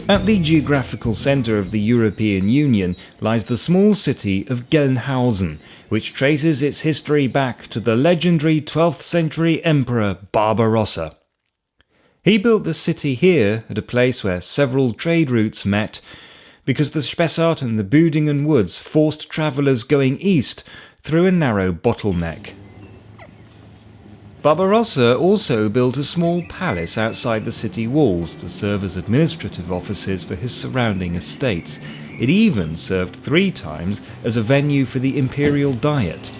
At the geographical centre of the European Union lies the small city of Gelnhausen, which traces its history back to the legendary 12th century emperor Barbarossa. He built the city here at a place where several trade routes met, because the Spessart and the Büdingen Woods forced travellers going east through a narrow bottleneck. Barbarossa also built a small palace outside the city walls to serve as administrative offices for his surrounding estates. It even served 3 times as a venue for the imperial diet.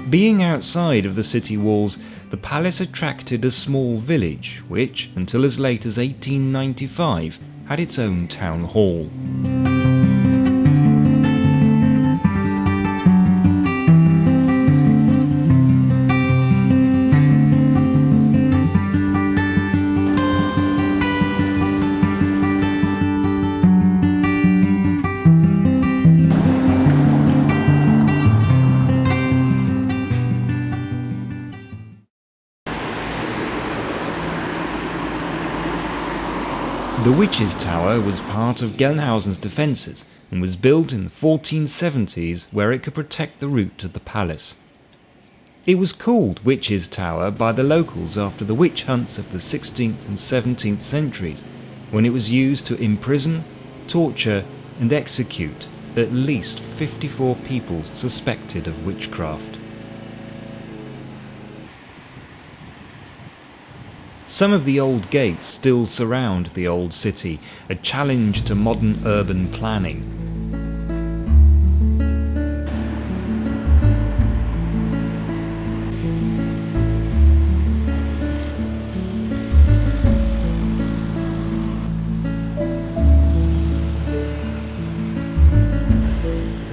Being outside of the city walls, the palace attracted a small village which, until as late as 1895, had its own town hall. The Witches' Tower was part of Gelnhausen's defences and was built in the 1470s where it could protect the route to the palace. It was called Witches' Tower by the locals after the witch hunts of the 16th and 17th centuries, when it was used to imprison, torture and execute at least 54 people suspected of witchcraft. Some of the old gates still surround the old city, a challenge to modern urban planning.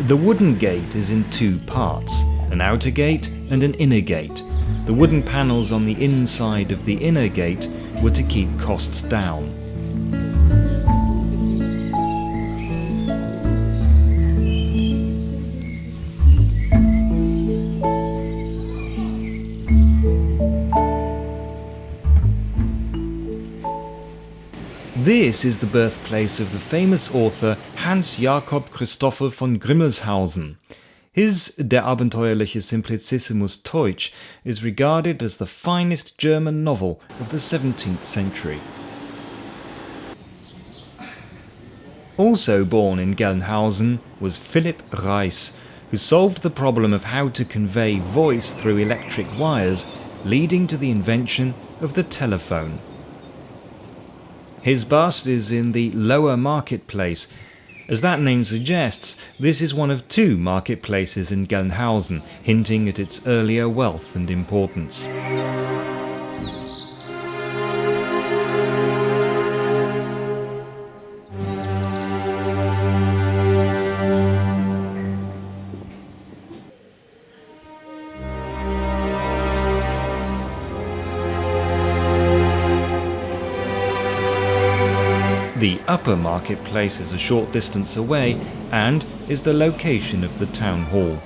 The wooden gate is in 2 parts, an outer gate and an inner gate. The wooden panels on the inside of the inner gate were to keep costs down. This is the birthplace of the famous author Hans Jakob Christoffel von Grimmelshausen. His Der abenteuerliche Simplicissimus Teutsch is regarded as the finest German novel of the 17th century. Also born in Gelnhausen was Philipp Reis, who solved the problem of how to convey voice through electric wires, leading to the invention of the telephone. His bust is in the Lower Marketplace. As that name suggests, this is one of 2 marketplaces in Gelnhausen, hinting at its earlier wealth and importance. The upper marketplace is a short distance away and is the location of the town hall.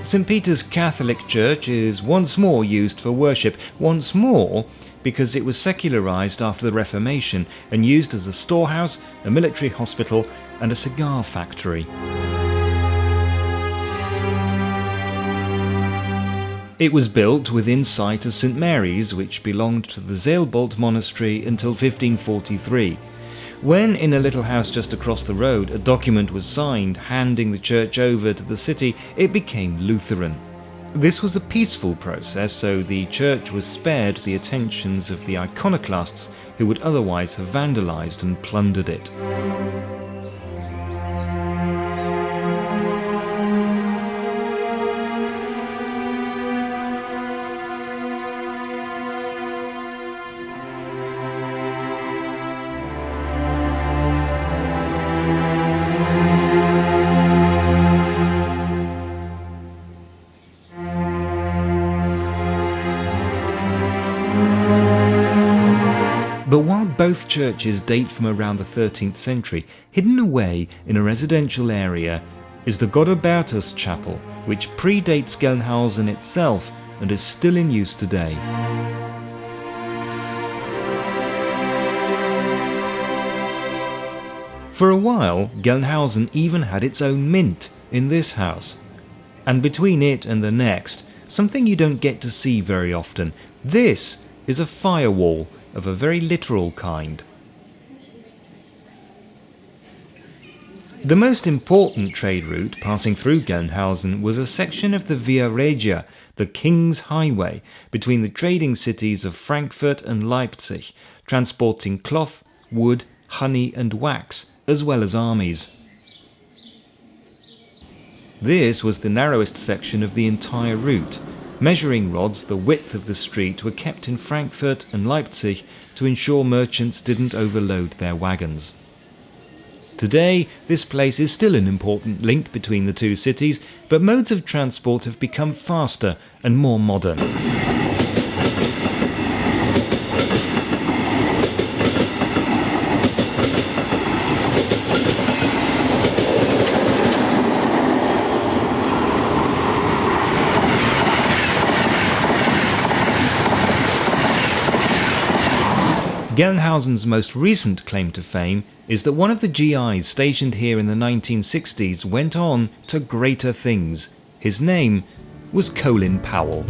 St. Peter's Catholic Church is once more used for worship, once more because it was secularised after the Reformation and used as a storehouse, a military hospital and a cigar factory. It was built within sight of St. Mary's, which belonged to the Zeelbold monastery until 1543. When, in a little house just across the road, a document was signed handing the church over to the city, it became Lutheran. This was a peaceful process, so the church was spared the attentions of the iconoclasts who would otherwise have vandalised and plundered it. churches date from around the 13th century, hidden away in a residential area is the Godbertus Chapel, which predates Gelnhausen itself and is still in use today. For a while, Gelnhausen even had its own mint in this house. And between it and the next, something you don't get to see very often. This is a firewall of a very literal kind. The most important trade route passing through Gelnhausen was a section of the Via Regia, the King's Highway, between the trading cities of Frankfurt and Leipzig, transporting cloth, wood, honey and wax, as well as armies. This was the narrowest section of the entire route. Measuring rods the width of the street were kept in Frankfurt and Leipzig to ensure merchants didn't overload their wagons. Today, this place is still an important link between the two cities, but modes of transport have become faster and more modern. Gelnhausen's most recent claim to fame is that one of the GIs stationed here in the 1960s went on to greater things. His name was Colin Powell.